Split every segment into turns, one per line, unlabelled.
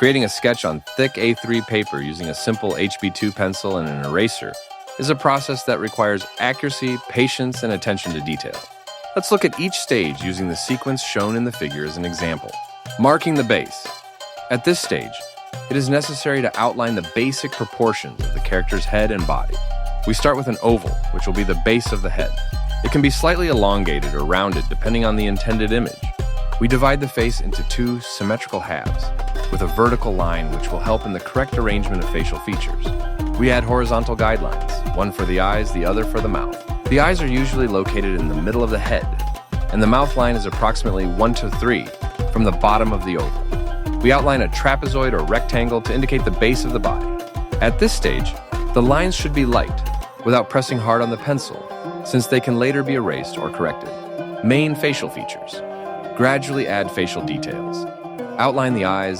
Creating a sketch on thick A3 paper using a simple HB2 pencil and an eraser is a process that requires accuracy, patience, and attention to detail. Let's look at each stage using the sequence shown in the figure as an example. Marking the base. At this stage, it is necessary to outline the basic proportions of the character's head and body. We start with an oval, which will be the base of the head. It can be slightly elongated or rounded depending on the intended image. We divide the face into two symmetrical halves, with a vertical line which will help in the correct arrangement of facial features. We add horizontal guidelines, one for the eyes, the other for the mouth. The eyes are usually located in the middle of the head, and the mouth line is approximately 1 to 3 from the bottom of the oval. We outline a trapezoid or rectangle to indicate the base of the body. At this stage, the lines should be light, without pressing hard on the pencil, since they can later be erased or corrected. Main facial features. Gradually add facial details. Outline the eyes,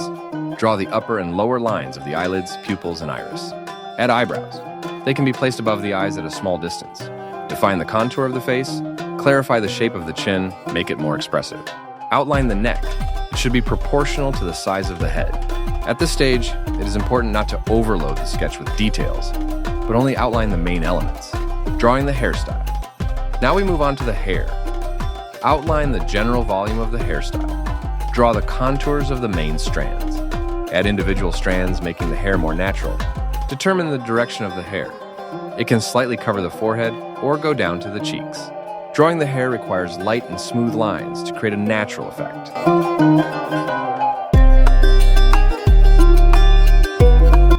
draw the upper and lower lines of the eyelids, pupils, and iris. Add eyebrows. They can be placed above the eyes at a small distance. Define the contour of the face, clarify the shape of the chin, make it more expressive. Outline the neck. It should be proportional to the size of the head. At this stage, it is important not to overload the sketch with details, but only outline the main elements. Drawing the hairstyle. Now we move on to the hair. Outline the general volume of the hairstyle. Draw the contours of the main strands. Add individual strands, making the hair more natural. Determine the direction of the hair. It can slightly cover the forehead or go down to the cheeks. Drawing the hair requires light and smooth lines to create a natural effect.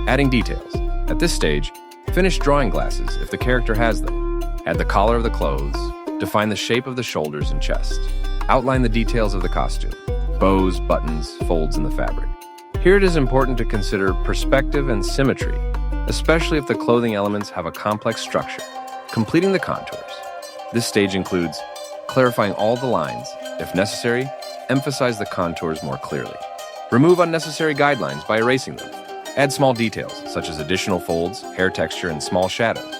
Adding details. At this stage, finish drawing glasses if the character has them. Add the collar of the clothes. Define the shape of the shoulders and chest. Outline the details of the costume. Bows, buttons, folds in the fabric. Here it is important to consider perspective and symmetry, especially if the clothing elements have a complex structure. Completing the contours. This stage includes clarifying all the lines. If necessary, emphasize the contours more clearly. Remove unnecessary guidelines by erasing them. Add small details, such as additional folds, hair texture, and small shadows.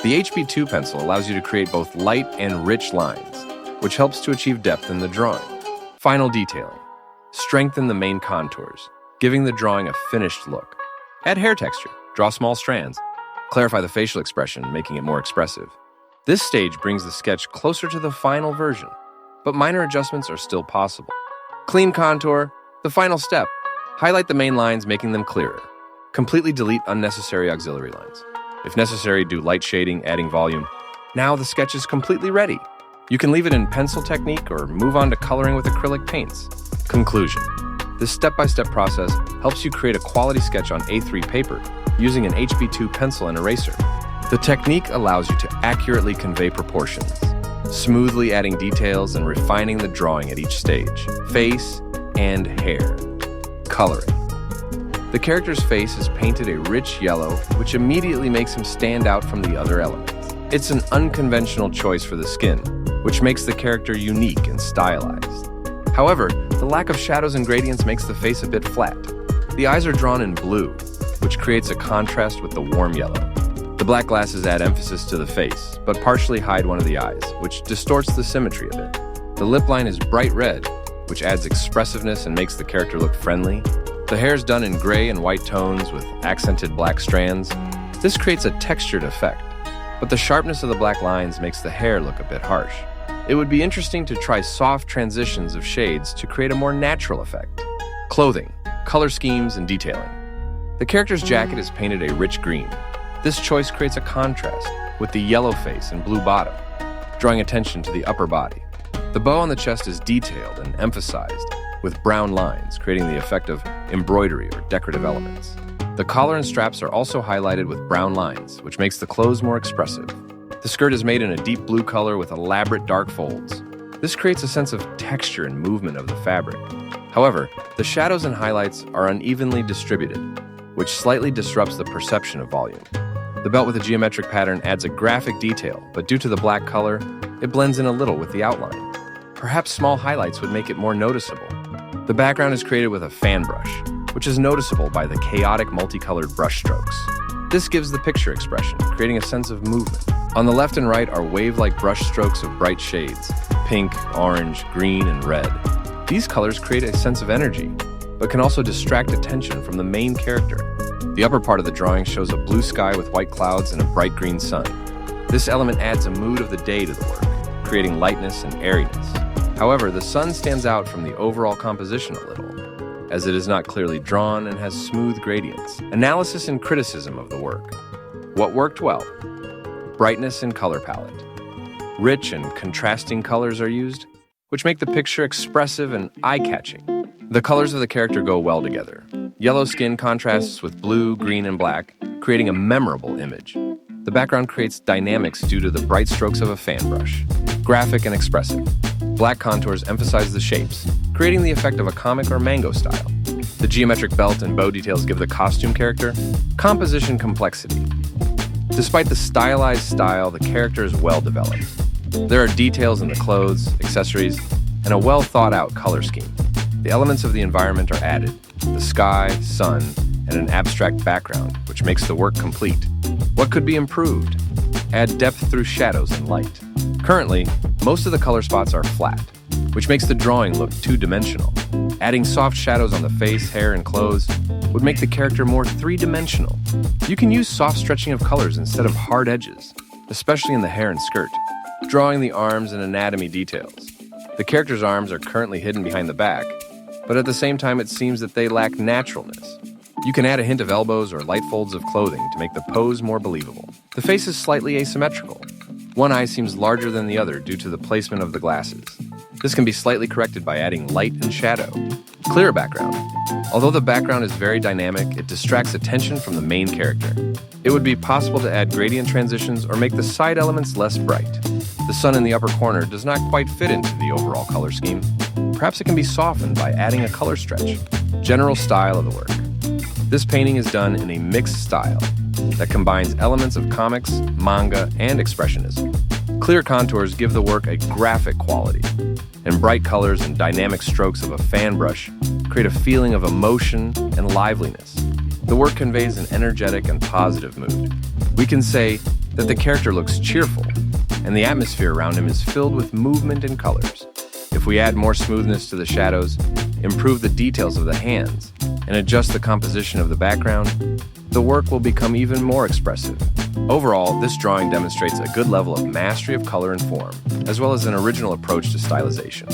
The HB2 pencil allows you to create both light and rich lines, which helps to achieve depth in the drawing. Final detailing. Strengthen the main contours, giving the drawing a finished look. Add hair texture, draw small strands, clarify the facial expression, making it more expressive. This stage brings the sketch closer to the final version, but minor adjustments are still possible. Clean contour, the final step. Highlight the main lines, making them clearer. Completely delete unnecessary auxiliary lines. If necessary, do light shading, adding volume. Now the sketch is completely ready. You can leave it in pencil technique or move on to coloring with acrylic paints. Conclusion. This step-by-step process helps you create a quality sketch on A3 paper using an HB2 pencil and eraser. The technique allows you to accurately convey proportions, smoothly adding details and refining the drawing at each stage. Face and hair. Coloring. The character's face is painted a rich yellow, which immediately makes him stand out from the other elements. It's an unconventional choice for the skin, which makes the character unique and stylized. However, the lack of shadows and gradients makes the face a bit flat. The eyes are drawn in blue, which creates a contrast with the warm yellow. The black glasses add emphasis to the face, but partially hide one of the eyes, which distorts the symmetry a bit. The lip line is bright red, which adds expressiveness and makes the character look friendly. The hair is done in gray and white tones with accented black strands. This creates a textured effect, but the sharpness of the black lines makes the hair look a bit harsh. It would be interesting to try soft transitions of shades to create a more natural effect. Clothing, color schemes, and detailing. The character's jacket is painted a rich green. This choice creates a contrast with the yellow face and blue bottom, drawing attention to the upper body. The bow on the chest is detailed and emphasized with brown lines, creating the effect of embroidery or decorative elements. The collar and straps are also highlighted with brown lines, which makes the clothes more expressive. The skirt is made in a deep blue color with elaborate dark folds. This creates a sense of texture and movement of the fabric. However, the shadows and highlights are unevenly distributed, which slightly disrupts the perception of volume. The belt with a geometric pattern adds a graphic detail, but due to the black color, it blends in a little with the outline. Perhaps small highlights would make it more noticeable. The background is created with a fan brush, which is noticeable by the chaotic multicolored brush strokes. This gives the picture expression, creating a sense of movement. On the left and right are wave-like brush strokes of bright shades, pink, orange, green, and red. These colors create a sense of energy, but can also distract attention from the main character. The upper part of the drawing shows a blue sky with white clouds and a bright green sun. This element adds a mood of the day to the work, creating lightness and airiness. However, the sun stands out from the overall composition a little, as it is not clearly drawn and has smooth gradients. Analysis and criticism of the work. What worked well? Brightness and color palette. Rich and contrasting colors are used, which make the picture expressive and eye-catching. The colors of the character go well together. Yellow skin contrasts with blue, green, and black, creating a memorable image. The background creates dynamics due to the bright strokes of a fan brush. Graphic and expressive. Black contours emphasize the shapes, creating the effect of a comic or manga style. The geometric belt and bow details give the costume character composition complexity. Despite the stylized style, the character is well developed. There are details in the clothes, accessories, and a well-thought-out color scheme. The elements of the environment are added: the sky, sun, and an abstract background, which makes the work complete. What could be improved? Add depth through shadows and light. Currently, most of the color spots are flat, which makes the drawing look two-dimensional. Adding soft shadows on the face, hair, and clothes would make the character more three-dimensional. You can use soft stretching of colors instead of hard edges, especially in the hair and skirt. Drawing the arms and anatomy details. The character's arms are currently hidden behind the back, but at the same time it seems that they lack naturalness. You can add a hint of elbows or light folds of clothing to make the pose more believable. The face is slightly asymmetrical. One eye seems larger than the other due to the placement of the glasses. This can be slightly corrected by adding light and shadow. Clear background. Although the background is very dynamic, it distracts attention from the main character. It would be possible to add gradient transitions or make the side elements less bright. The sun in the upper corner does not quite fit into the overall color scheme. Perhaps it can be softened by adding a color stretch. General style of the work. This painting is done in a mixed style that combines elements of comics, manga, and expressionism. Clear contours give the work a graphic quality, and bright colors and dynamic strokes of a fan brush create a feeling of emotion and liveliness. The work conveys an energetic and positive mood. We can say that the character looks cheerful, and the atmosphere around him is filled with movement and colors. If we add more smoothness to the shadows, improve the details of the hands, and adjust the composition of the background, the work will become even more expressive. Overall, this drawing demonstrates a good level of mastery of color and form, as well as an original approach to stylization.